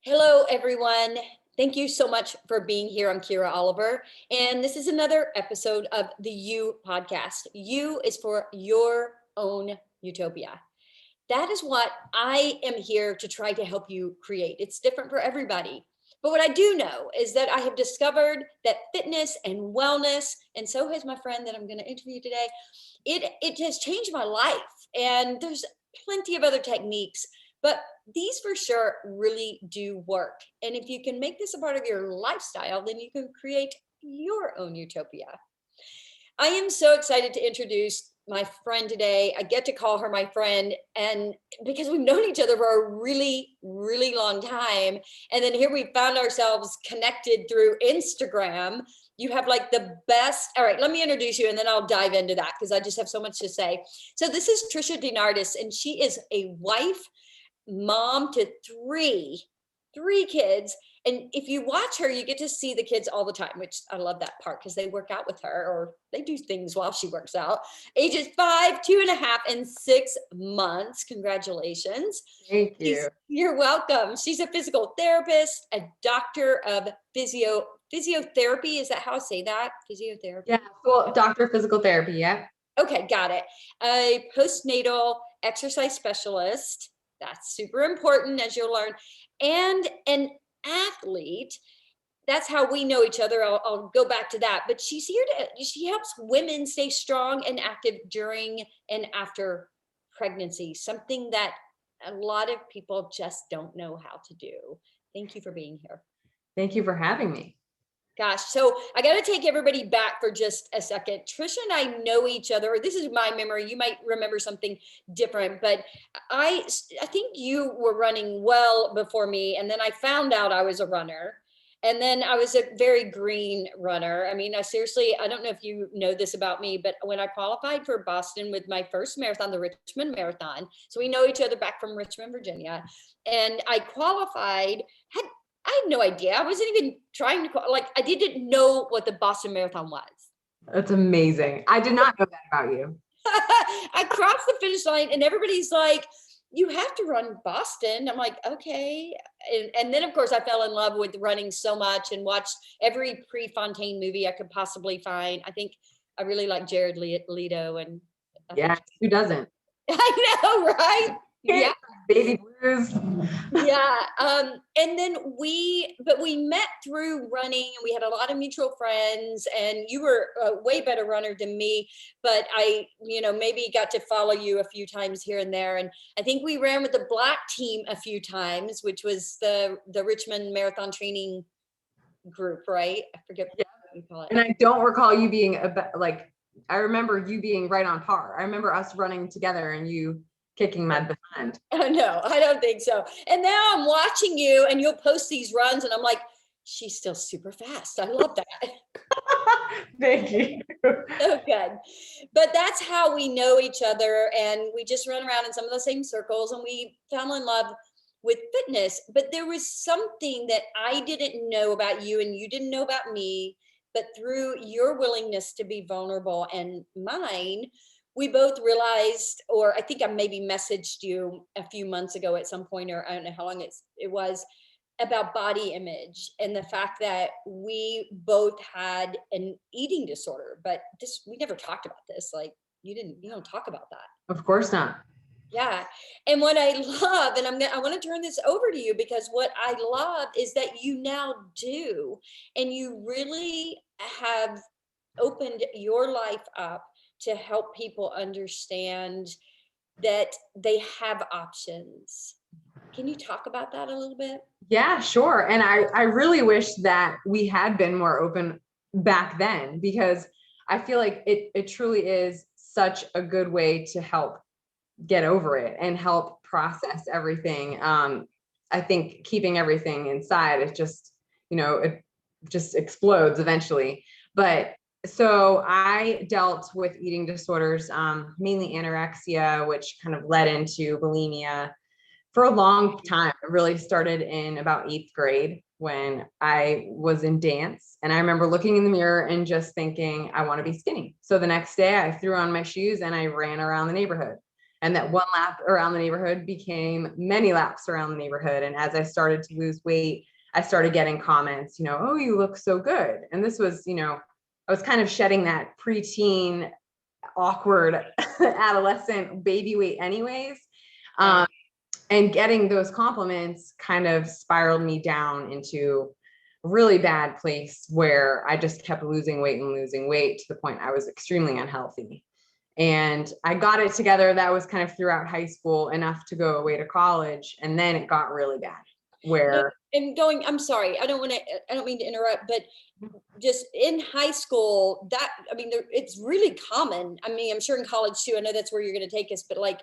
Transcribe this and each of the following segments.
Hello, everyone. Thank you so much for being here. I'm Kyra Oliver, and this is another episode of the You podcast. You is for your own utopia. That is what I am here to try to help you create. It's different for everybody. But what I do know is that I have discovered that fitness and wellness, and so has my friend that I'm going to interview today, it has changed my life. And there's plenty of other techniques, but these for sure really do work. And if you can make this a part of your lifestyle, then you can create your own utopia. I am so excited to introduce my friend today. I get to call her my friend, and because we've known each other for a really, really long time. And then here we found ourselves connected through Instagram. You have like the best. All right, let me introduce you and then I'll dive into that because I just have so much to say. So, this is Tricia DeNardis, and she is a wife, mom to three kids. And if you watch her, you get to see the kids all the time, which I love that part because they work out with her or they do things while she works out. Ages 5, 2.5, and 6 months. Congratulations. Thank you. You're welcome. She's a physical therapist, a doctor of physiotherapy. Is that how I say that? Physiotherapy? Yeah, well, doctor of physical therapy, yeah. Okay, got it. A postnatal exercise specialist. That's super important, as you'll learn. And an athlete. That's how we know each other. I'll go back to that. But she helps women stay strong and active during and after pregnancy, something that a lot of people just don't know how to do. Thank you for being here. Thank you for having me. Gosh, so I got to take everybody back for just a second. Tricia and I know each other. This is my memory. You might remember something different, but I think you were running well before me, and then I found out I was a runner, and then I was a very green runner. I mean, I don't know if you know this about me, but when I qualified for Boston with my first marathon, the Richmond Marathon, so we know each other back from Richmond, Virginia, and I qualified. I had no idea. I wasn't even trying to, I didn't know what the Boston Marathon was. That's amazing. I did not know that about you. I crossed the finish line and everybody's like, you have to run Boston. I'm like, okay. And then, of course, I fell in love with running so much and watched every Prefontaine movie I could possibly find. I think I really like Jared Leto. And yeah, who doesn't? I know, right? Yeah. Baby blues. Yeah. And then we met through running, and we had a lot of mutual friends, and you were a way better runner than me, but I, maybe got to follow you a few times here and there. And I think we ran with the black team a few times, which was the Richmond Marathon Training Group, right? I forget what you call it. And I don't recall you being I remember you being right on par. I remember us running together and you kicking my behind. Oh, no, I don't think so. And now I'm watching you and you'll post these runs and I'm like, she's still super fast. I love that. Thank you. So good. But that's how we know each other, and we just run around in some of the same circles, and we fell in love with fitness. But there was something that I didn't know about you and you didn't know about me, but through your willingness to be vulnerable and mine, we both realized, or I think I maybe messaged you a few months ago at some point, or I don't know how long it was, about body image and the fact that we both had an eating disorder, but we never talked about this. Like you don't talk about that. Of course not. Yeah. And what I love, and I want to turn this over to you, because what I love is that you now do, and you really have opened your life up to help people understand that they have options. Can you talk about that a little bit? Yeah, sure. And I really wish that we had been more open back then, because I feel like it truly is such a good way to help get over it and help process everything. I think keeping everything inside, it just explodes eventually. But so I dealt with eating disorders, mainly anorexia, which kind of led into bulimia for a long time. It really started in about 8th grade when I was in dance. And I remember looking in the mirror and just thinking, I want to be skinny. So the next day I threw on my shoes and I ran around the neighborhood. And that one lap around the neighborhood became many laps around the neighborhood. And as I started to lose weight, I started getting comments, oh, you look so good. And this was, I was kind of shedding that preteen, awkward adolescent baby weight anyways. And getting those compliments kind of spiraled me down into a really bad place where I just kept losing weight to the point I was extremely unhealthy. And I got it together. That was kind of throughout high school, enough to go away to college. And then it got really bad where. I'm sorry, I don't mean to interrupt, but just in high school, it's really common. I mean, I'm sure in college too, I know that's where you're going to take us, but like,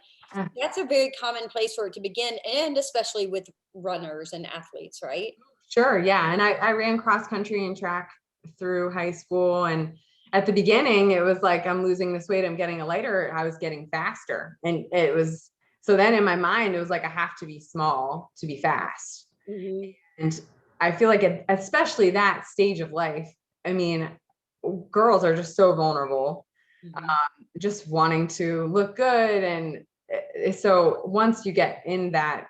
that's a very common place for it to begin, and especially with runners and athletes, right? Sure. Yeah. And I ran cross country and track through high school. And at the beginning, it was like, I'm losing this weight, I'm getting lighter. I was getting faster. And it was, so then in my mind, it was like, I have to be small to be fast. Mm-hmm. And I feel like especially that stage of life, I mean, girls are just so vulnerable, just wanting to look good. And so once you get in that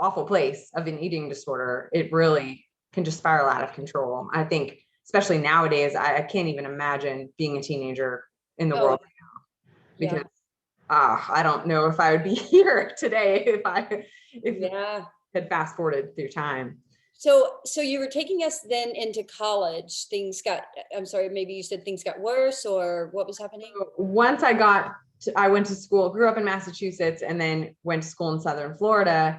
awful place of an eating disorder, it really can just spiral out of control. I think, especially nowadays, I can't even imagine being a teenager in the world right now, because I don't know if I would be here today if had fast forwarded through time. So you were taking us then into college. I'm sorry, maybe you said things got worse, or what was happening? Once I went to school, grew up in Massachusetts, and then went to school in Southern Florida.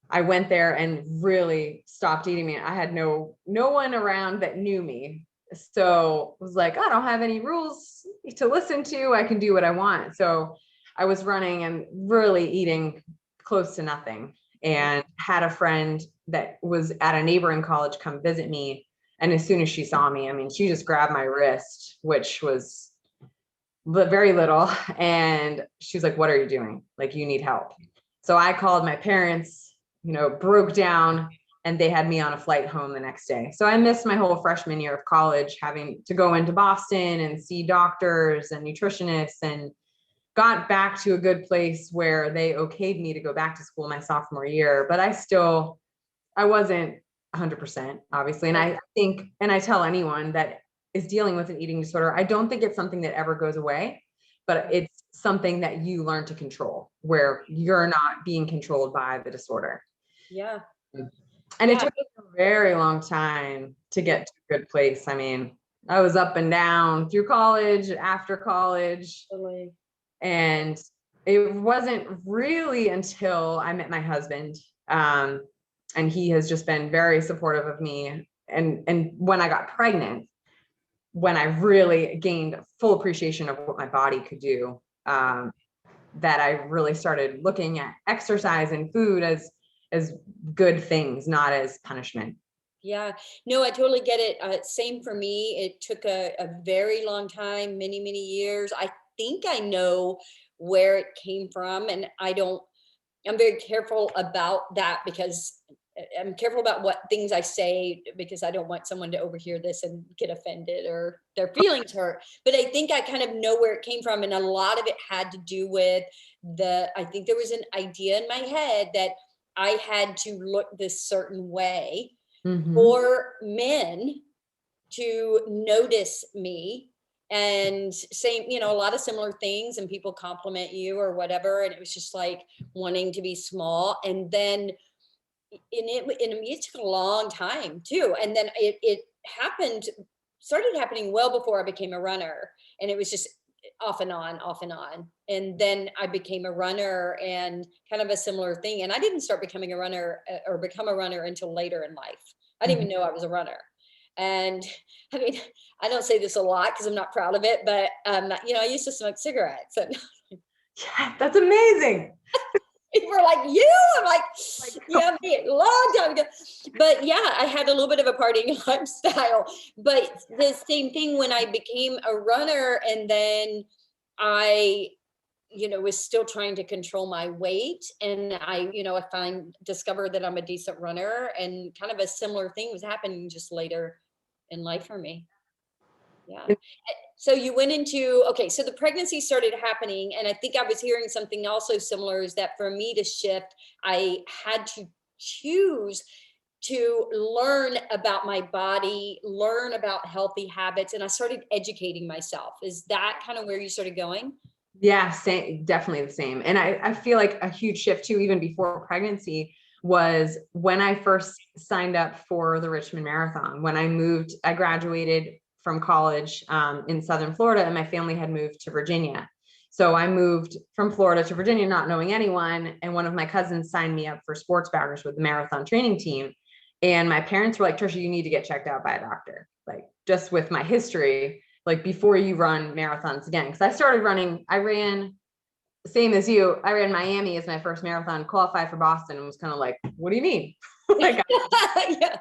I went there and really stopped eating meat. I had no one around that knew me. So it was like, I don't have any rules to listen to. I can do what I want. So I was running and really eating close to nothing, and had a friend that was at a neighboring college come visit me. And as soon as she saw me, I mean, she just grabbed my wrist, which was very little. And she's like, what are you doing? Like, you need help. So I called my parents, broke down, and they had me on a flight home the next day. So I missed my whole freshman year of college, having to go into Boston and see doctors and nutritionists, and got back to a good place where they okayed me to go back to school my sophomore year. But I wasn't 100%, obviously. And I think, and I tell anyone that is dealing with an eating disorder, I don't think it's something that ever goes away, but it's something that you learn to control, where you're not being controlled by the disorder. Yeah. And it took a very long time to get to a good place. I mean, I was up and down through college, after college. Totally. And it wasn't really until I met my husband, and he has just been very supportive of me. And when I got pregnant, when I really gained full appreciation of what my body could do, that I really started looking at exercise and food as good things, not as punishment. Yeah, no, I totally get it. Same for me. It took a very long time, many, many years. I think I know where it came from, and I'm very careful about that, because I'm careful about what things I say, because I don't want someone to overhear this and get offended or their feelings hurt. But I think I kind of know where it came from. And a lot of it had to do with I think there was an idea in my head that I had to look this certain way for men to notice me, and same, a lot of similar things, and people compliment you or whatever. And it was just like wanting to be small. And then it took a long time too. And then it started happening well before I became a runner. And it was just off and on, off and on. And then I became a runner, and kind of a similar thing. And I didn't start becoming a runner or become a runner until later in life. I didn't even know I was a runner. And I mean, I don't say this a lot because I'm not proud of it, but I used to smoke cigarettes. And yeah, that's amazing. People were like, you? I'm like, yeah, me, a long time ago. But yeah, I had a little bit of a partying lifestyle. But the same thing when I became a runner, and then I, was still trying to control my weight. And I discovered that I'm a decent runner, and kind of a similar thing was happening just later in life for me. Yeah. So you went into, okay, so the pregnancy started happening, and I think I was hearing something also similar, is that for me to shift, I had to choose to learn about my body, learn about healthy habits, and I started educating myself. Is that kind of where you started going? Yeah, same, definitely the same. And I feel like a huge shift too, even before pregnancy, was when I first signed up for the Richmond Marathon. When I moved, I graduated from college in Southern Florida, and my family had moved to Virginia. So I moved from Florida to Virginia, not knowing anyone. And one of my cousins signed me up for sports batters with the marathon training team. And my parents were like, Tricia, you need to get checked out by a doctor. Like, just with my history, like before you run marathons again. Because I started running, I ran, same as you, I ran Miami as my first marathon, qualified for Boston, and was kind of like, what do you mean? Like, Yeah.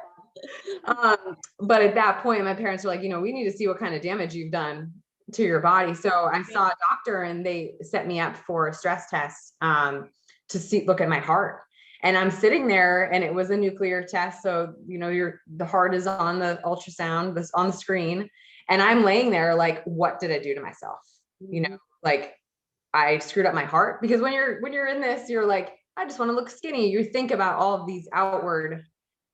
but at that point, my parents were like, we need to see what kind of damage you've done to your body. So I saw a doctor, and they set me up for a stress test to look at my heart. And I'm sitting there, and it was a nuclear test. So, the heart is on the ultrasound, this on the screen. And I'm laying there like, what did I do to myself? Like, I screwed up my heart. Because when you're in this, you're like, I just want to look skinny. You think about all of these outward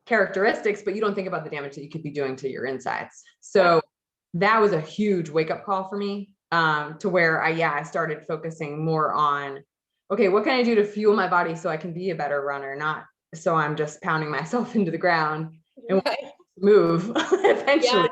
characteristics, but you don't think about the damage that you could be doing to your insides. So that was a huge wake up call for me, to where I started focusing more on, okay, what can I do to fuel my body so I can be a better runner, not so I'm just pounding myself into the ground and move eventually.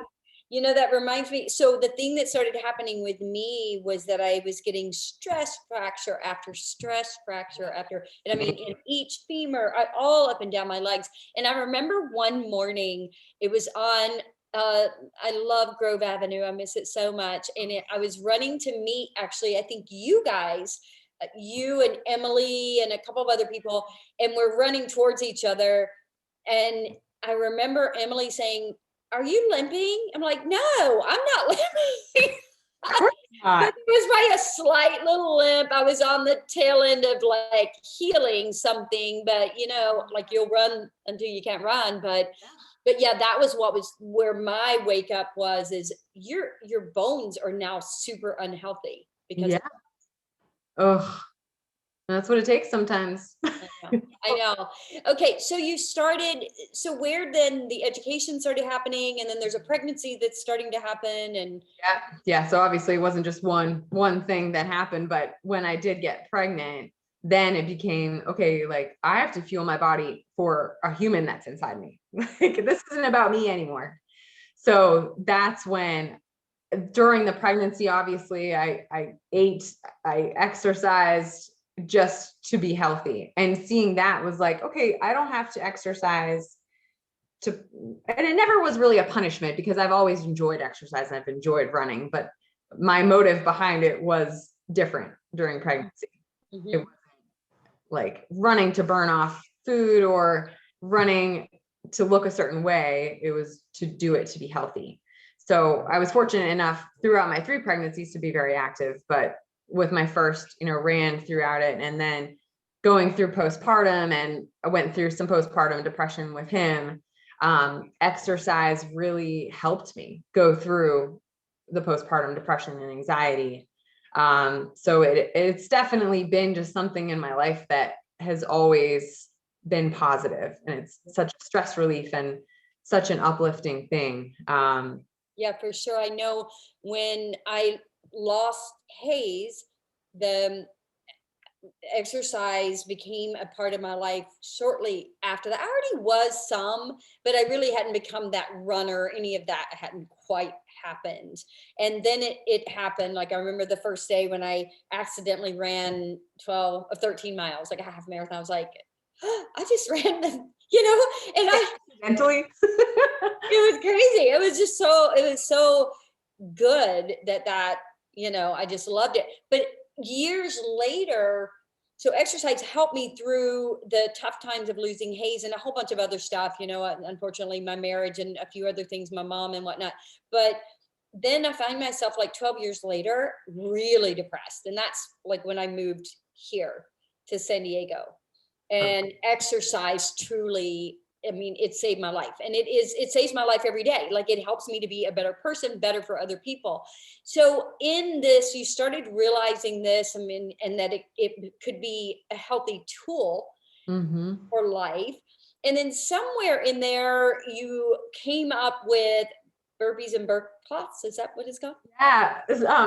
Yeah. That reminds me. So the thing that started happening with me was that I was getting stress fracture after stress fracture after, and I mean, in each femur, all up and down my legs. And I remember one morning, it was on, I love Grove Avenue. I miss it so much. And I was running to meet, actually, I think you guys, you and Emily and a couple of other people, and we're running towards each other. And I remember Emily saying, are you limping? I'm like, no, I'm not limping. Of course not. It was by a slight little limp. I was on the tail end of like healing something, but like you'll run until you can't run. But yeah, that was where my wake up was, is your bones are now super unhealthy because Yeah. Oh, that's what it takes sometimes. I know. Okay, so so where then the education started happening, and then there's a pregnancy that's starting to happen, and Yeah. So obviously it wasn't just one thing that happened, but when I did get pregnant, then it became, okay, like I have to fuel my body for a human that's inside me. Like, this isn't about me anymore. So that's when, during the pregnancy, obviously I ate, I exercised just to be healthy. And seeing that was like, okay, I don't have to exercise and it never was really a punishment, because I've always enjoyed exercise and I've enjoyed running, but my motive behind it was different during pregnancy. mm-hmm. It wasn't like running to burn off food or running to look a certain way. It was to do it to be healthy. So I was fortunate enough throughout my 3 pregnancies to be very active, but with my first, ran throughout it. And then going through postpartum, and I went through some postpartum depression with him. Exercise really helped me go through the postpartum depression and anxiety. So it's definitely been just something in my life that has always been positive, and it's such a stress relief and such an uplifting thing. Yeah, for sure. I know when I lost Hayes, the exercise became a part of my life shortly after that. I already was some, but I really hadn't become that runner. Any of that hadn't quite happened. And then it happened. Like, I remember the first day when I accidentally ran 12 or 13 miles, like a half marathon. I was like, oh, I just ran, and Mentally. it was crazy. It was so good that I just loved it. But years later, so exercise helped me through the tough times of losing Hayes and a whole bunch of other stuff, unfortunately my marriage and a few other things, my mom and whatnot. But then I find myself like 12 years later, really depressed. And that's like when I moved here to San Diego, and exercise truly I mean, it saved my life, and it saves my life every day. Like, it helps me to be a better person, better for other people. So in this, you started realizing this, I mean, and that it could be a healthy tool for life. And then somewhere in there, you came up with burpees and burp cloths. Is that what it's called? Yeah.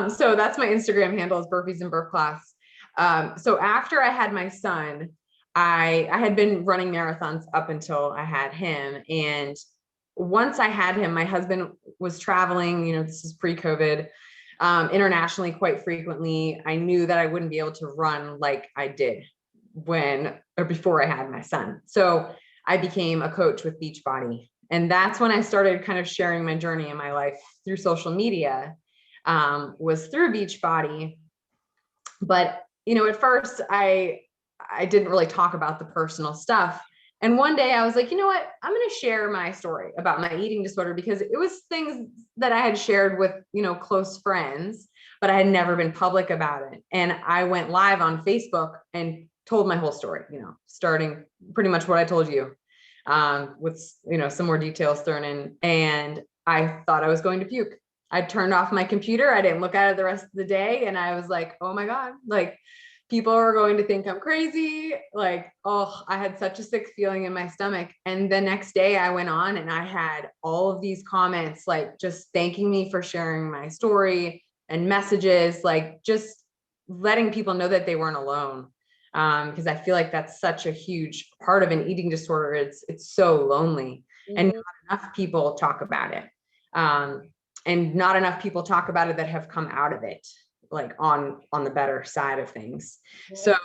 So that's my Instagram handle, is burpees and burp class. So after I had my son, I had been running marathons up until I had him. And once I had him, my husband was traveling, this is pre-COVID, internationally quite frequently. I knew that I wouldn't be able to run like I did before I had my son. So I became a coach with Beachbody. And that's when I started kind of sharing my journey in my life through social media, was through Beachbody. But, at first I didn't really talk about the personal stuff. And one day I was like, you know what, I'm going to share my story about my eating disorder, because it was things that I had shared with, close friends, but I had never been public about it. And I went live on Facebook and told my whole story, starting pretty much what I told you, with, some more details thrown in. And I thought I was going to puke. I turned off my computer. I didn't look at it the rest of the day. And I was like, oh my God, like, people are going to think I'm crazy. Like, oh, I had such a sick feeling in my stomach. And the next day I went on and I had all of these comments, like just thanking me for sharing my story, and messages, like just letting people know that they weren't alone. Because I feel like that's such a huge part of an eating disorder. It's so lonely, and not enough people talk about it. And not enough people talk about it that have come out of it, like on the better side of things. So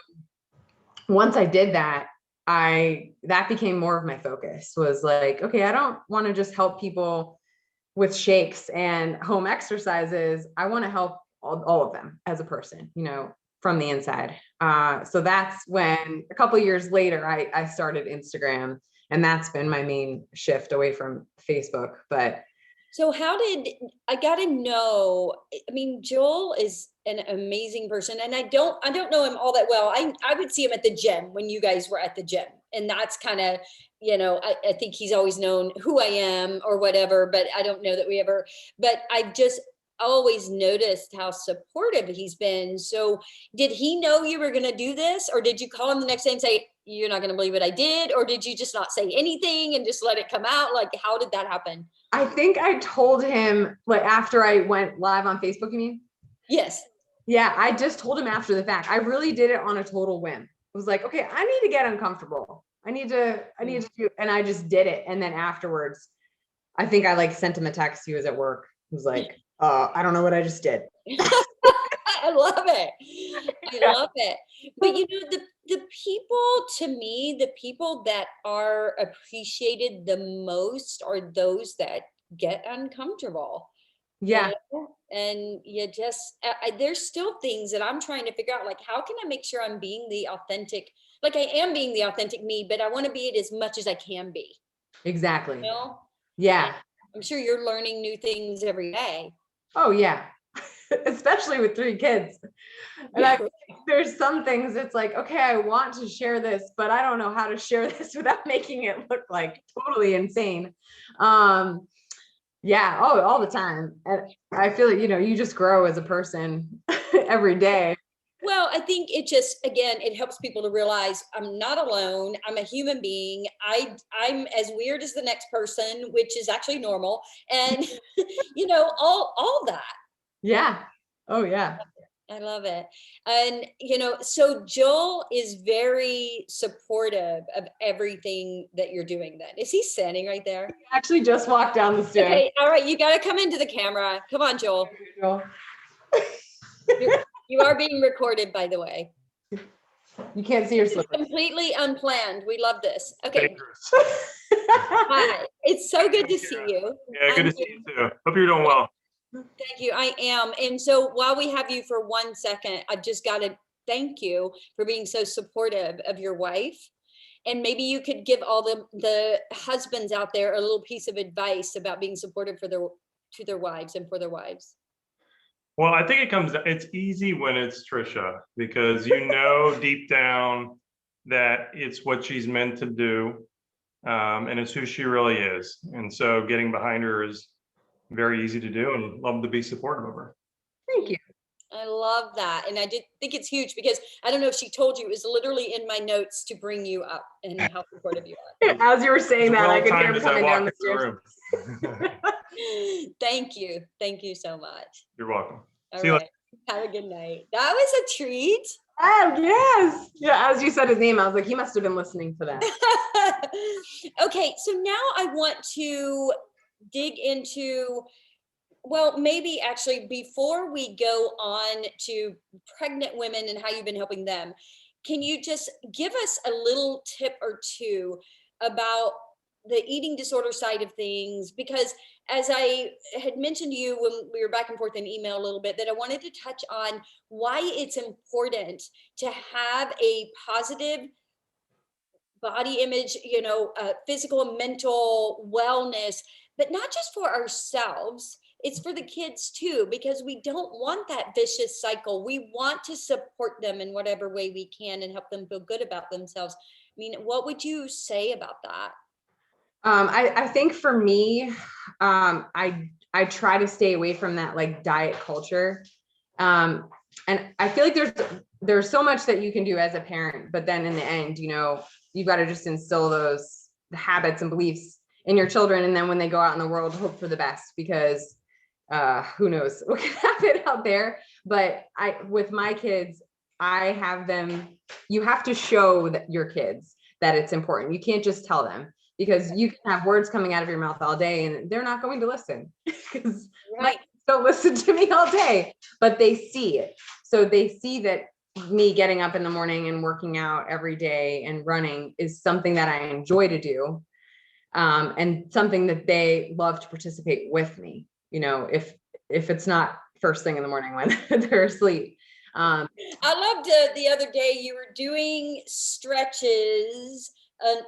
once I did that, that became more of my focus, was like, okay, I don't want to just help people with shakes and home exercises. I want to help all of them as a person, from the inside. So that's when a couple of years later, I started Instagram, and that's been my main shift away from Facebook. But so I got to know, I mean, Joel is an amazing person, and I don't know him all that well. I would see him at the gym when you guys were at the gym. And that's kind of, I think he's always known who I am or whatever, but I don't know that but I've just always noticed how supportive he's been. So did he know you were going to do this, or did you call him the next day and say, you're not going to believe what I did? Or did you just not say anything and just let it come out? Like, how did that happen? I think I told him, like, after I went live on Facebook, you mean? Yes. Yeah, I just told him after the fact. I really did it on a total whim. It was like, okay, I need to get uncomfortable. I need to do, and I just did it. And then afterwards, I think I sent him a text. He was at work. He was like, I don't know what I just did. I love it. I love it. But the people, to me, the people that are appreciated the most are those that get uncomfortable. Yeah. And you just, there's still things that I'm trying to figure out, like, how can I make sure I'm being the authentic, like I am being the authentic me, but I want to be it as much as I can be. Exactly. Yeah. And I'm sure you're learning new things every day. Oh yeah. Especially with 3 kids. And I think there's some things it's like, okay, I want to share this, but I don't know how to share this without making it look like totally insane. Yeah, all the time. And I feel like, you just grow as a person every day. Well, I think it just, again, it helps people to realize I'm not alone. I'm a human being. I'm as weird as the next person, which is actually normal. And, all that. Yeah. Oh yeah. I love it. And, so Joel is very supportive of everything that you're doing then. Is he standing right there? He actually just walked down the stairs. Okay. All right. You got to come into the camera. Come on, Joel. You are being recorded, by the way. You can't see your slippers. Completely unplanned. We love this. Okay. Hi. It's so good to see you. Yeah, good to see you too. Hope you're doing well. Thank you. I am. And so while we have you for 1 second, I just got to thank you for being so supportive of your wife. And maybe you could give all the husbands out there a little piece of advice about being supportive to their wives and for their wives. Well, I think it's easy when it's Tricia, because deep down that it's what she's meant to do. And it's who she really is. And so getting behind her is very easy to do, and love to be supportive of her. Thank you. I love that. And I did think it's huge because I don't know if she told you, it was literally in my notes to bring you up and how supportive you are. As you were saying that, I could hear him Well-timed as I coming down walked the into the stairs. room. Thank you. Thank you so much. You're welcome. All See you right. Have a good night. That was a treat. Oh, yes. Yeah, as you said his name, I was like, he must have been listening to that. Okay, so now I want to dig into, well, maybe actually before we go on to pregnant women and how you've been helping them, can you just give us a little tip or two about the eating disorder side of things? Because as I had mentioned to you when we were back and forth in email a little bit, that I wanted to touch on why it's important to have a positive body image, physical and mental wellness, but not just for ourselves. It's for the kids too, because we don't want that vicious cycle. We want to support them in whatever way we can and help them feel good about themselves. I mean, what would you say about that? I think for me, I try to stay away from that like diet culture. And I feel like there's so much that you can do as a parent, but then in the end, you've got to just instill those habits and beliefs in your children. And then when they go out in the world, hope for the best, because who knows what can happen out there. But with my kids, I have them, you have to show that your kids that it's important. You can't just tell them, because you can have words coming out of your mouth all day and they're not going to listen, because Right. don't listen to me all day, but they see it. So they see that me getting up in the morning and working out every day and running is something that I enjoy to do. And something that they love to participate with me, if it's not first thing in the morning when they're asleep. I loved the other day you were doing stretches,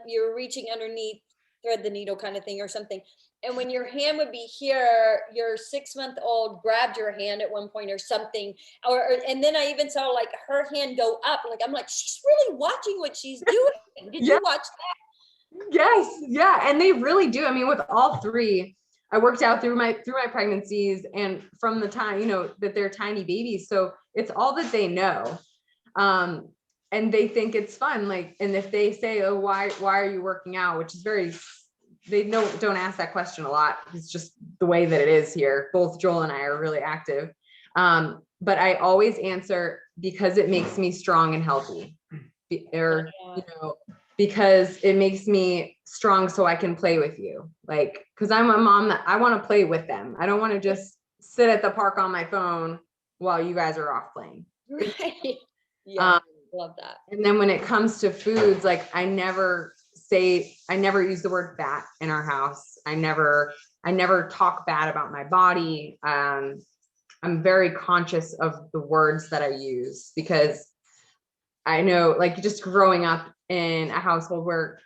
you were reaching underneath, thread the needle kind of thing or something. And when your hand would be here, your 6-month-old grabbed your hand at one point or something. And then I even saw like her hand go up. Like, I'm like, she's really watching what she's doing. Did you watch that? Yes. Yeah. And they really do. I mean, with all three, I worked out through my pregnancies and from the time, that they're tiny babies. So it's all that they know. And they think it's fun. Like, and if they say, oh, why are you working out? Which is they don't ask that question a lot. It's just the way that it is here. Both Joel and I are really active. But I always answer, because it makes me strong and healthy, or, because it makes me strong so I can play with you. Like, cause I'm a mom that I want to play with them. I don't want to just sit at the park on my phone while you guys are off playing. Right. Yeah. Love that. And then when it comes to foods, like I never use the word fat in our house. I never talk bad about my body. I'm very conscious of the words that I use, because I know, like, just growing up in a household where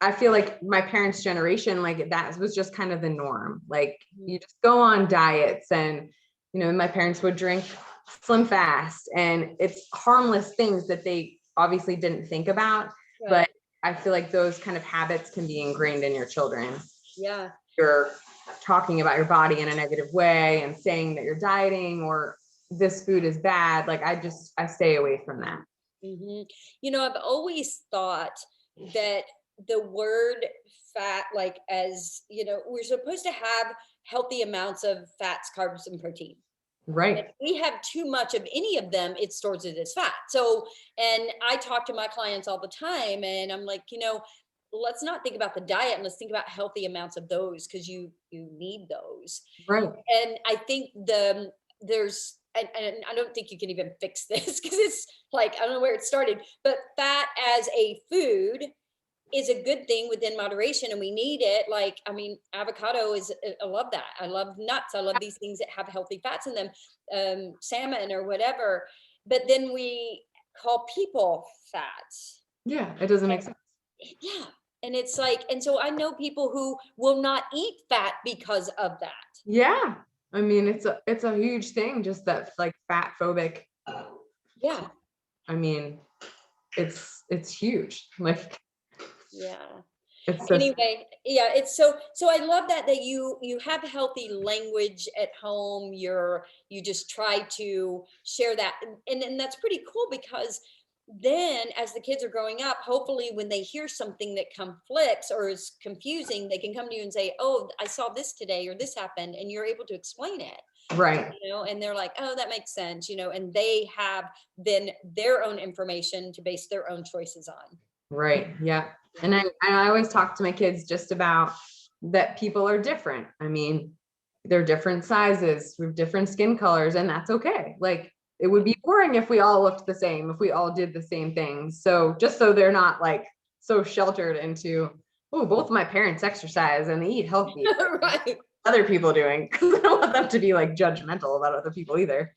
I feel like my parents' generation, like that was just kind of the norm. Like you just go on diets and, my parents would drink Slim Fast, and it's harmless things that they obviously didn't think about. Right. But I feel like those kind of habits can be ingrained in your children. Yeah. You're talking about your body in a negative way and saying that you're dieting or this food is bad. Like I stay away from that. Mm-hmm. I've always thought that the word fat, like, as we're supposed to have healthy amounts of fats, carbs, and protein. Right. If we have too much of any of them, it stores it as fat. So, and I talk to my clients all the time and I'm like, let's not think about the diet and let's think about healthy amounts of those, because you need those. Right. And I think there's, and I don't think you can even fix this, because it's like, I don't know where it started, but fat as a food is a good thing within moderation, and we need it. Like, I mean, avocado I love that. I love nuts. I love these things that have healthy fats in them, salmon or whatever. But then we call people fat. Yeah, it doesn't make sense. Yeah. And it's like, and so I know people who will not eat fat because of that. Yeah. I mean, it's a huge thing, just that like fat phobic. Yeah. I mean, it's huge. Like, yeah. It's so, Anyway, yeah, it's so I love that you have healthy language at home. You just try to share that, and that's pretty cool, because then as the kids are growing up, hopefully when they hear something that conflicts or is confusing, they can come to you and say, oh, I saw this today, or this happened, and you're able to explain it, right. and they're like, oh, that makes sense, and they have then their own information to base their own choices on. Right. Yeah. And I always talk to my kids just about that people are different. I mean, they're different sizes, we have different skin colors, and that's okay. Like, it would be boring if we all looked the same, if we all did the same things. So just so they're not like so sheltered into, oh, both my parents exercise and they eat healthy. Right. Other people doing, because I don't want them to be like judgmental about other people either.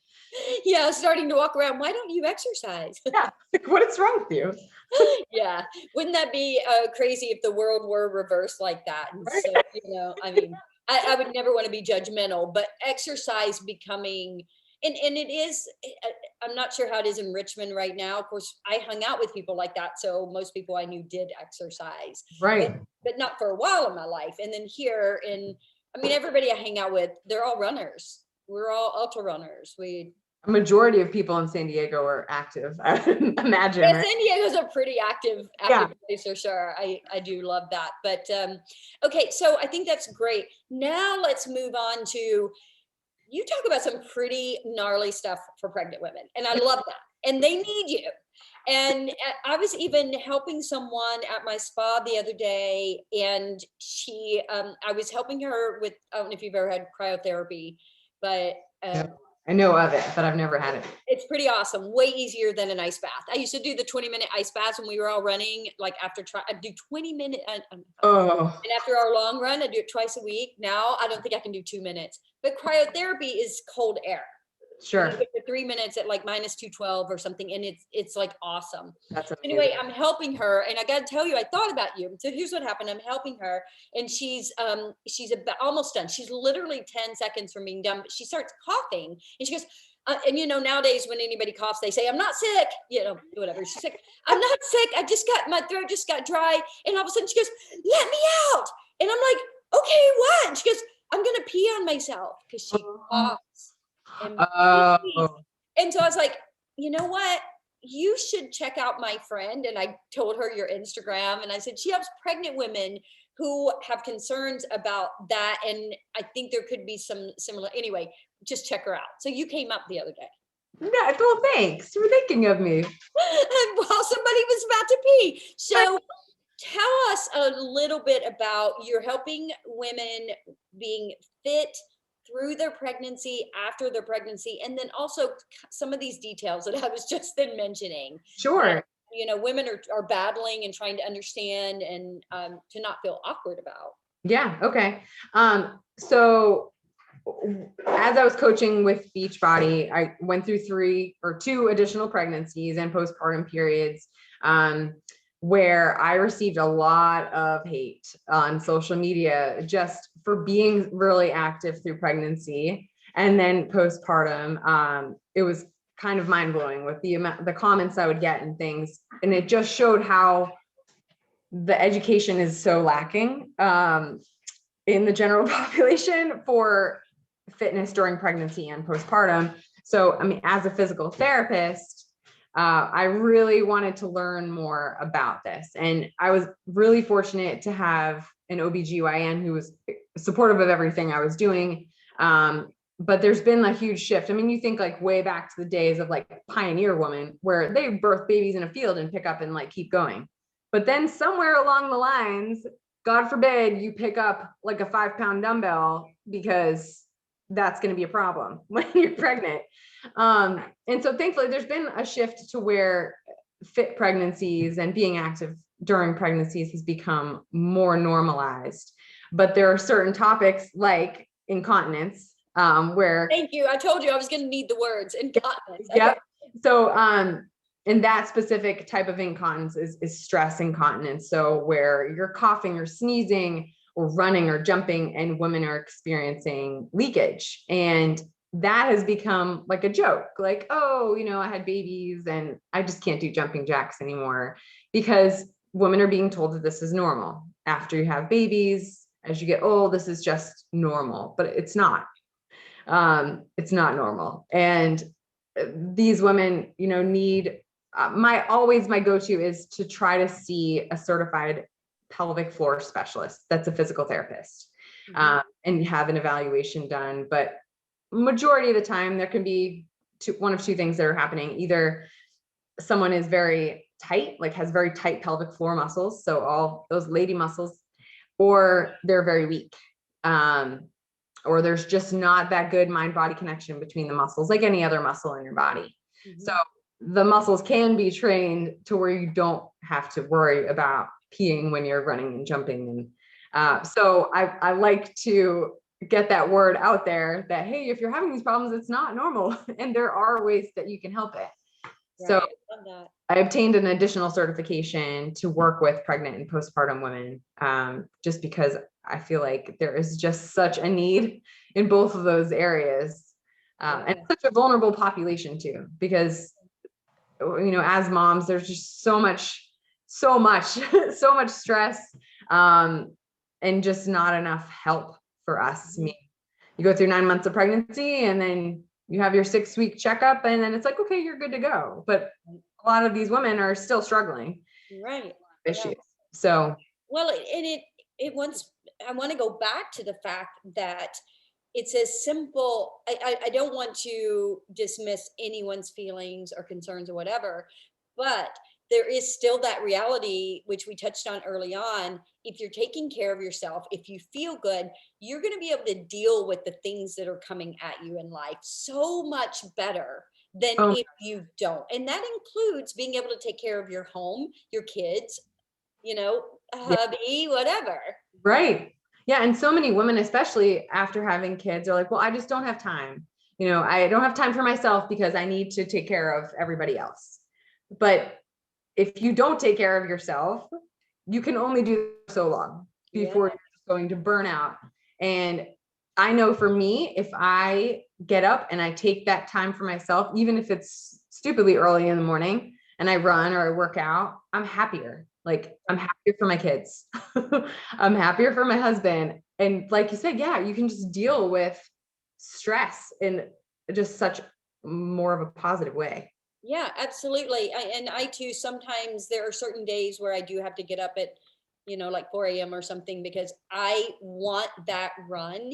Yeah, starting to walk around, why don't you exercise? Yeah. Like, what is wrong with you? Yeah, wouldn't that be crazy if the world were reversed like that? And Right. so, I mean, I would never want to be judgmental, but exercise becoming, and it is, I'm not sure how it is in Richmond right now. Of course, I hung out with people like that, so most people I knew did exercise, Right. but not for a while in my life. And then here, I mean, everybody I hang out with, they're all runners. We're all ultra runners. A majority of people in San Diego are active, I would imagine. Yeah, Right? San Diego's a pretty active place for sure. I do love that. But okay, so I think that's great. Now let's move on to, you talk about some pretty gnarly stuff for pregnant women, and I love that. And they need you. And I was even helping someone at my spa the other day, and I was helping her with, I don't know if you've ever had cryotherapy, but I know of it, but I've never had it. it's pretty awesome. Way easier than an ice bath. I used to do the 20-minute ice baths when we were all running, like I'd do 20-minute. Oh, And after our long run, I do it twice a week. Now I don't think I can do 2 minutes, but cryotherapy is cold air. sure. You get to 3 minutes at like -212 or something. And it's like awesome. That's amazing. Anyway, I'm helping her, and I got to tell you, I thought about you. So here's what happened. I'm helping her, and she's about almost done. She's literally 10 seconds from being done, but she starts coughing, and she goes, and nowadays when anybody coughs, they say, I'm not sick, whatever. She's like, I'm not sick. My throat just got dry. And all of a sudden she goes, let me out. And I'm like, okay, what? And she goes, I'm going to pee on myself, because she coughs. And so I was like, you know what? You should check out my friend. And I told her your Instagram, and I said, she helps pregnant women who have concerns about that. And I think there could be some similar, anyway, just check her out. So you came up the other day. Yeah, well, thanks for thinking of me. While somebody was about to pee. So tell us a little bit about, you're helping women being fit through their pregnancy, after their pregnancy, and then also some of these details that I was just then mentioning. Sure. Women are battling and trying to understand, and to not feel awkward about. Yeah. Okay. So as I was coaching with Beachbody, I went through 2 additional pregnancies and postpartum periods, where I received a lot of hate on social media just for being really active through pregnancy and then postpartum. It was kind of mind blowing with the comments I would get and things, and it just showed how the education is so lacking in the general population for fitness during pregnancy and postpartum. So, I mean, as a physical therapist, I really wanted to learn more about this. And I was really fortunate to have an OBGYN who was supportive of everything I was doing. But there's been a huge shift. I mean, you think like way back to the days of like Pioneer Woman, where they birth babies in a field and pick up and like keep going. But then somewhere along the lines, God forbid you pick up like a 5-pound dumbbell, because that's going to be a problem when you're pregnant. And so thankfully there's been a shift to where fit pregnancies and being active during pregnancies has become more normalized. But there are certain topics like incontinence, where. Thank you. I told you I was going to need the words incontinence. Yep. Okay. So, and that specific type of incontinence is stress incontinence. So where you're coughing or sneezing or running or jumping, and women are experiencing leakage. And that has become like a joke, like, oh, I had babies and I just can't do jumping jacks anymore, because women are being told that this is normal. After you have babies, as you get old, this is just normal, but it's not. It's not normal. And these women, need, my go-to is to try to see a certified pelvic floor specialist. That's a physical therapist, and have an evaluation done. But majority of the time there can be one of two things that are happening. Either someone is very tight, like has very tight pelvic floor muscles, so all those lady muscles, or they're very weak. Or there's just not that good mind-body connection between the muscles, like any other muscle in your body. So the muscles can be trained to where you don't have to worry about peeing when you're running and jumping. And so I like to get that word out there that, hey, if you're having these problems, it's not normal. And there are ways that you can help it. Right. So Love that. I obtained an additional certification to work with pregnant and postpartum women, just because I feel like there is just such a need in both of those areas, and such a vulnerable population too, because, as moms, there's just so much so much stress, and just not enough help for us. I mean, you go through 9 months of pregnancy and then you have your 6-week checkup and then it's like, okay, you're good to go. But a lot of these women are still struggling. Right. Issues. So, well, and it once, I want to go back to the fact that it's as simple. I don't want to dismiss anyone's feelings or concerns or whatever, but there is still that reality, which we touched on early on. If you're taking care of yourself, if you feel good, you're going to be able to deal with the things that are coming at you in life so much better than if you don't. And that includes being able to take care of your home, your kids, hubby, whatever. right. Yeah. And so many women, especially after having kids, are like, well, I just don't have time. I don't have time for myself because I need to take care of everybody else. But if you don't take care of yourself, you can only do so long before you're going to burn out. And I know for me, if I get up and I take that time for myself, even if it's stupidly early in the morning and I run or I work out, I'm happier. Like, I'm happier for my kids. I'm happier for my husband. And like you said, you can just deal with stress in just such more of a positive way. Yeah, absolutely. I too, sometimes there are certain days where I do have to get up at, like 4 a.m. or something, because I want that run.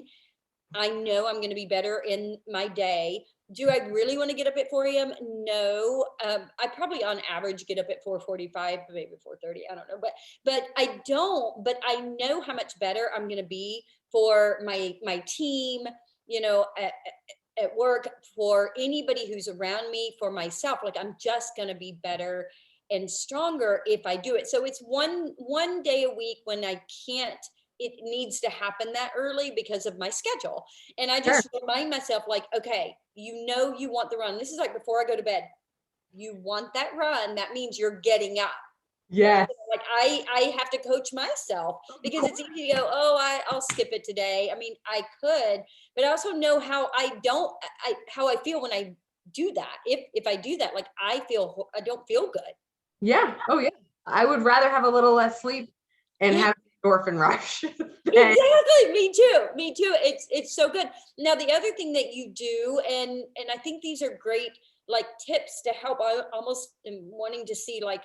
I know I'm going to be better in my day. Do I really want to get up at 4 a.m.? No. I probably on average get up at 4:45, maybe 4:30. I don't know, but I don't. But I know how much better I'm going to be for my team. At work, for anybody who's around me, for myself. Like, I'm just going to be better and stronger if I do it. So it's one day a week when I can't. It needs to happen that early because of my schedule. And I just remind myself, like, okay, you want the run. This is like before I go to bed. You want that run. That means you're getting up. Yes. Like, I have to coach myself, because it's easy to go, I'll skip it today. I mean, I could, but I also know how I feel when I do that. If I do that, like, I don't feel good. Yeah. Oh yeah. I would rather have a little less sleep and have an endorphin rush. Exactly. Me too. It's so good. Now, the other thing that you do, and I think these are great, like, tips to help. I almost am wanting to see, like,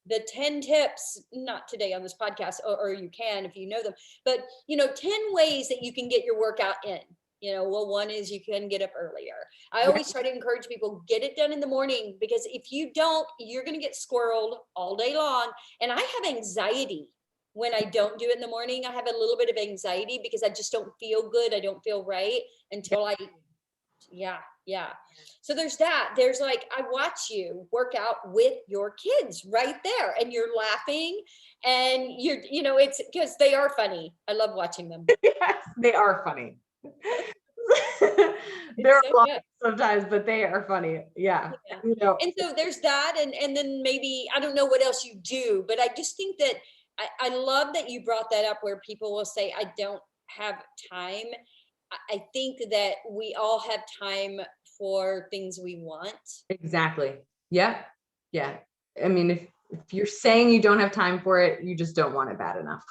the 10 tips, not today on this podcast, or you can if you know them, but 10 ways that you can get your workout in. One is you can get up earlier. I always try to encourage people, get it done in the morning, because if you don't, you're going to get squirreled all day long. And I have anxiety when I don't do it in the morning. I have a little bit of anxiety because I just don't feel good. I don't feel right until yeah. So there's that. There's, like, I watch you work out with your kids right there, and you're laughing, and it's because they are funny. I love watching them. Yes, they are funny. They're so long sometimes, but they are funny. Yeah. And so there's that, and then maybe, I don't know what else you do, but I just think that I love that you brought that up, where people will say, I don't have time. I think that we all have time for things we want. Exactly. Yeah. Yeah. I mean, if you're saying you don't have time for it, you just don't want it bad enough.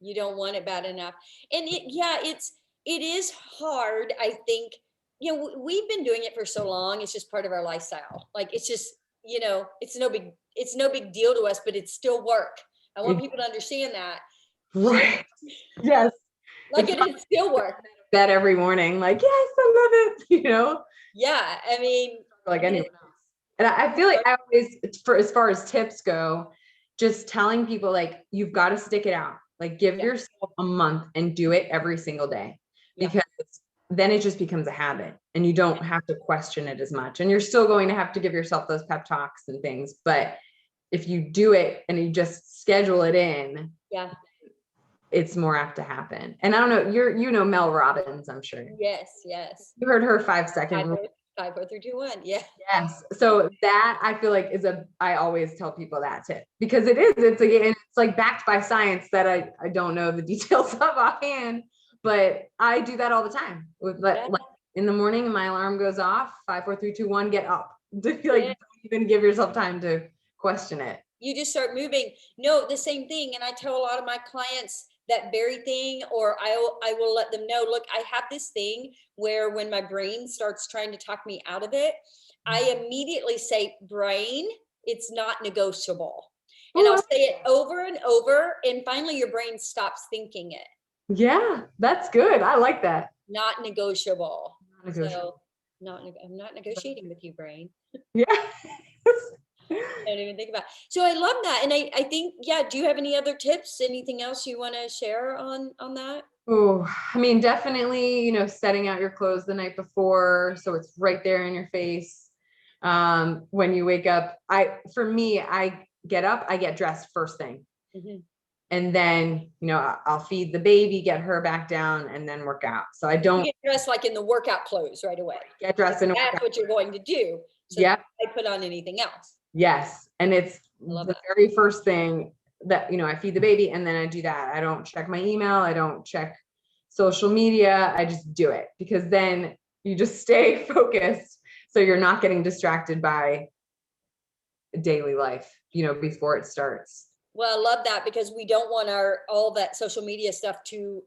You don't want it bad enough. And it is hard. I think, we've been doing it for so long. It's just part of our lifestyle. Like, it's just, it's no big deal to us, but it's still work. I want people to understand that. Right. Yes. Like, it is still work. That every morning, like, yes, I love it, Yeah. I mean, like anyone else. And I feel like I always, for as far as tips go, just telling people like, you've got to stick it out. Like, give yourself a month and do it every single day, because then it just becomes a habit and you don't have to question it as much. And you're still going to have to give yourself those pep talks and things. But if you do it and you just schedule it in, it's more apt to happen. And I don't know, Mel Robbins, I'm sure. Yes. You heard her 5-second rule. 5, 4, 3, 2, 1. Yeah. Yes. So that I feel like I always tell people that tip, because it's like backed by science that I don't know the details of offhand, but I do that all the time. Like in the morning, my alarm goes off, 5, 4, 3, 2, 1, get up. Don't even give yourself time to question it. You just start moving. No, the same thing. And I tell a lot of my clients that very thing, or I will let them know, look, I have this thing where when my brain starts trying to talk me out of it, I immediately say, brain, it's not negotiable. And I'll say it over and over, and finally your brain stops thinking it. Yeah, that's good. I like that. Not negotiable. Not negotiable. So I'm not negotiating with you, brain. Yeah. I don't even think about it. So I love that. And I think, do you have any other tips? Anything else you want to share on that? Oh, I mean, definitely, setting out your clothes the night before, so it's right there in your face. When you wake up, I get up, I get dressed first thing. Mm-hmm. And then, I'll feed the baby, get her back down, and then work out. So I don't get dressed like in the workout clothes right away. Get dressed in that's what you're going to do. So I put on anything else. Yes. And it's the very first thing that, I feed the baby, and then I do that. I don't check my email. I don't check social media. I just do it, because then you just stay focused. So you're not getting distracted by daily life, before it starts. Well, I love that, because we don't want all that social media stuff to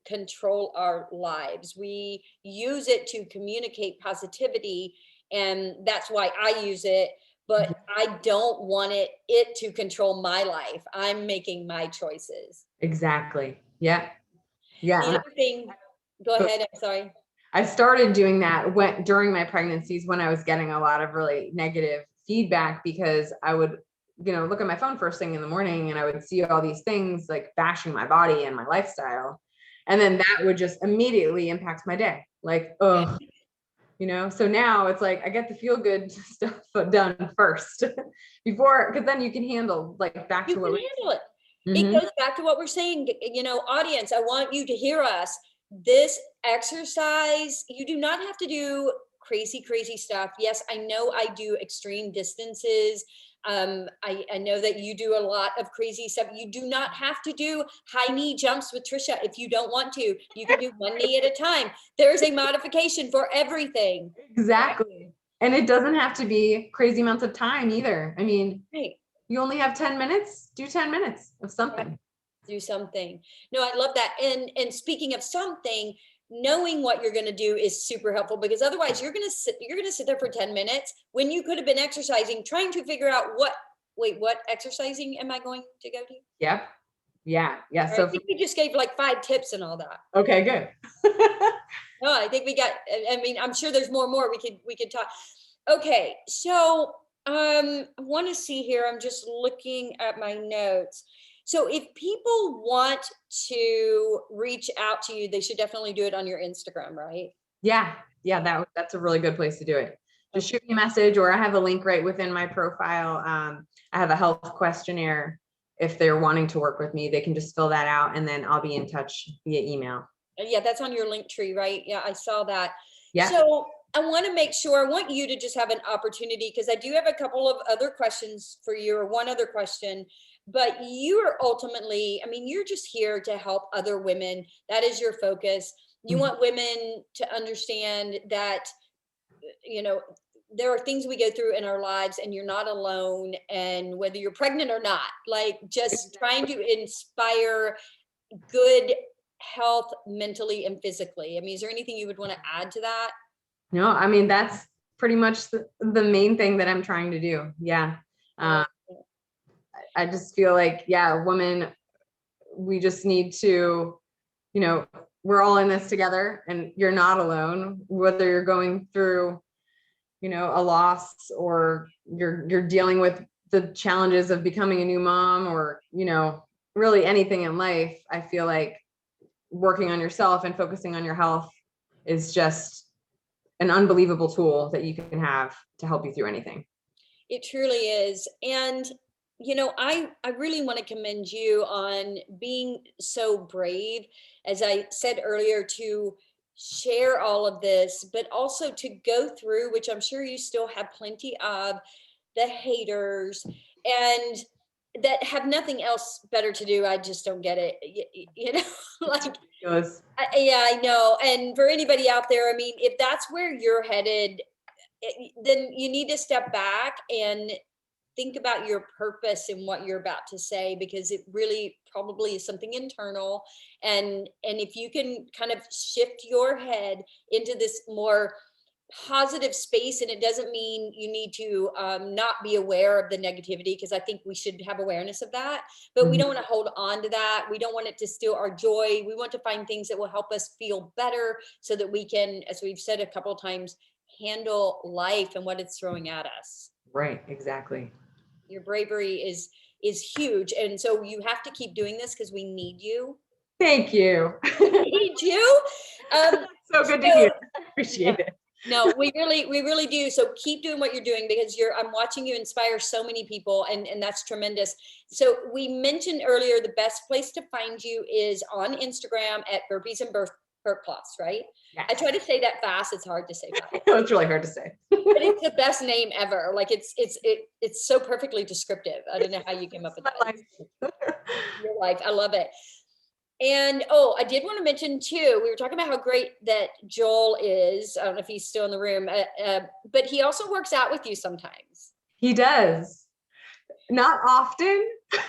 control our lives. We use it to communicate positivity, and that's why I use it. But I don't want it to control my life. I'm making my choices. Exactly. Yeah. Yeah. The other thing, go ahead. I'm sorry. I started doing that during my pregnancies, when I was getting a lot of really negative feedback, because I would, look at my phone first thing in the morning, and I would see all these things like bashing my body and my lifestyle. And then that would just immediately impact my day. Like, oh, so now it's like, I get the feel good stuff done first before, because then you can handle back to what handle it. Mm-hmm. It goes back to what we're saying, audience, I want you to hear us. This exercise, you do not have to do crazy stuff. Yes, I know I do extreme distances. I know that you do a lot of crazy stuff. You do not have to do high knee jumps with Tricia if you don't want to. You can do one knee at a time. There's a modification for everything. Exactly. And it doesn't have to be crazy amounts of time either. I mean, you only have 10 minutes, do 10 minutes of something. Do something. No, I love that. And speaking of something, knowing what you're going to do is super helpful, because otherwise you're going to sit there for 10 minutes when you could have been exercising, trying to figure out what exercising am I going to go to? Yep. Yeah. So I think we just gave 5 tips and all that. Okay, good. No, I think we got, I'm sure there's more we could talk. Okay. So, I want to see here. I'm just looking at my notes. So if people want to reach out to you, they should definitely do it on your Instagram, right? Yeah. That's a really good place to do it. Just shoot me a message, or I have a link right within my profile. I have a health questionnaire. If they're wanting to work with me, they can just fill that out, and then I'll be in touch via email. Yeah, that's on your link tree, right? Yeah, I saw that. Yeah. So I want to make sure, I want you to just have an opportunity, because I do have a couple of other questions for you, or one other question. But you are ultimately, you're just here to help other women. That is your focus. You want women to understand that, there are things we go through in our lives and you're not alone, and whether you're pregnant or not, like just trying to inspire good health mentally and physically. I mean, is there anything you would want to add to that? No, I mean, that's pretty much the main thing that I'm trying to do. Yeah. I just feel like, yeah, women, we just need to, we're all in this together, and you're not alone, whether you're going through, a loss, or you're dealing with the challenges of becoming a new mom, or, really anything in life. I feel like working on yourself and focusing on your health is just an unbelievable tool that you can have to help you through anything. It truly is. And, I really want to commend you on being so brave, as I said earlier, to share all of this, but also to go through, which I'm sure you still have plenty of, the haters and that have nothing else better to do. I just don't get it. Like, Yes. yeah, I know. And for anybody out there, I mean, if that's where you're headed, then you need to step back and think about your purpose and what you're about to say, because it really probably is something internal. And if you can kind of shift your head into this more positive space, and it doesn't mean you need to not be aware of the negativity, because I think we should have awareness of that, but we don't want to hold on to that. We don't want it to steal our joy. We want to find things that will help us feel better, so that we can, as we've said a couple of times, handle life and what it's throwing at us. Right, exactly. Your bravery is huge, and so you have to keep doing this, because we need you. Thank you. We need you. So good to hear. Appreciate it. No, we really do. So keep doing what you're doing, because I'm watching you inspire so many people, and that's tremendous. So we mentioned earlier, the best place to find you is on Instagram at Burpees and Burp Cloths, right? Yes. I try to say that fast. It's hard to say fast. It's really hard to say. But it's the best name ever. Like it's so perfectly descriptive. I don't know how you came up with that. Your life. I love it. And I did want to mention too, we were talking about how great that Joel is. I don't know if he's still in the room, but he also works out with you sometimes. He does. Not often,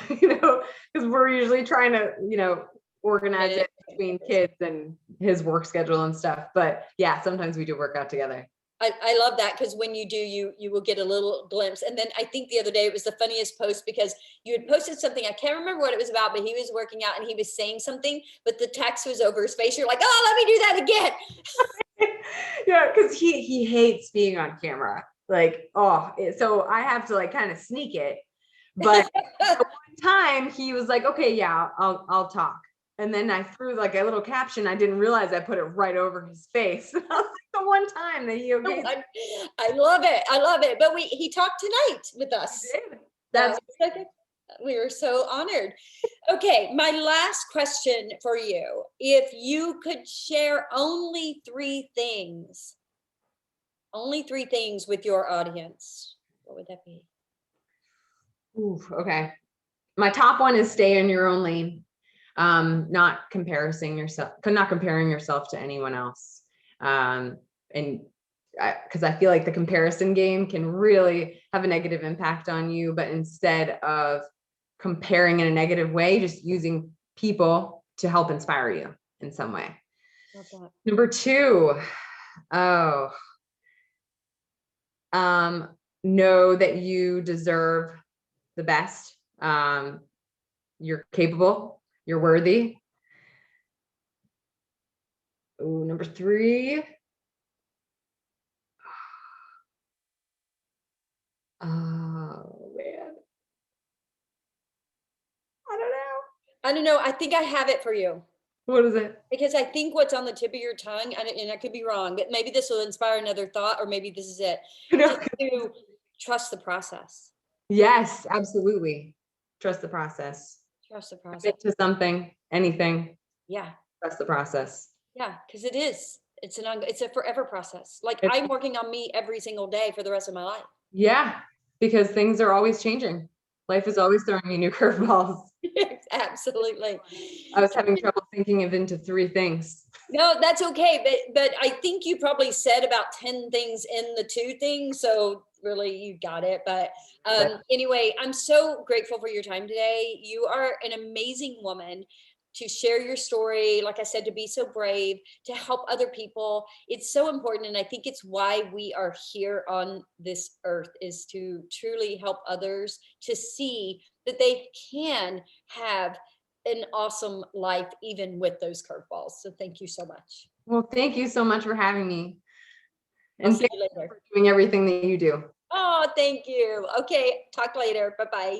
because we're usually trying to, organize it between kids and his work schedule and stuff. But yeah, sometimes we do work out together. I love that, because when you do, you will get a little glimpse. And then I think the other day it was the funniest post, because you had posted something, I can't remember what it was about, but he was working out and he was saying something, but the text was over his face. You're like, oh, let me do that again. Yeah, because he hates being on camera. Like, so I have to like kind of sneak it. But one time he was like, okay, yeah, I'll talk. And then I threw like a little caption. I didn't realize I put it right over his face. That was like the one time that he okay. I love it. I love it. But he talked tonight with us. That's we were so honored. Okay, my last question for you. If you could share only three things with your audience, what would that be? Ooh, okay. My top one is stay in your own lane. Not comparing yourself to anyone else. Because I feel like the comparison game can really have a negative impact on you, but instead of comparing in a negative way, just using people to help inspire you in some way. Number two, know that you deserve the best. You're capable. You're worthy. Ooh, number three. Oh man. I don't know. I think I have it for you. What is it? Because I think what's on the tip of your tongue, and I could be wrong, but maybe this will inspire another thought, or maybe this is it. Just to trust the process. Yes, absolutely. Trust the process. Trust the process. Commit to something, anything. Yeah. Trust the process. Yeah, because it is. It's a forever process. Like I'm working on me every single day for the rest of my life. Yeah, because things are always changing. Life is always throwing me new curveballs. Absolutely. I was having trouble thinking of into three things. No, that's okay. But I think you probably said about 10 things in the 2 things. So really you got it. But anyway, I'm so grateful for your time today. You are an amazing woman to share your story. Like I said, to be so brave, to help other people. It's so important. And I think it's why we are here on this earth, is to truly help others to see that they can have an awesome life, even with those curveballs. So thank you so much. Well, thank you so much for having me. I'll And see thank you you later. for doing everything that you do. Oh, thank you. Okay, talk later. Bye-bye.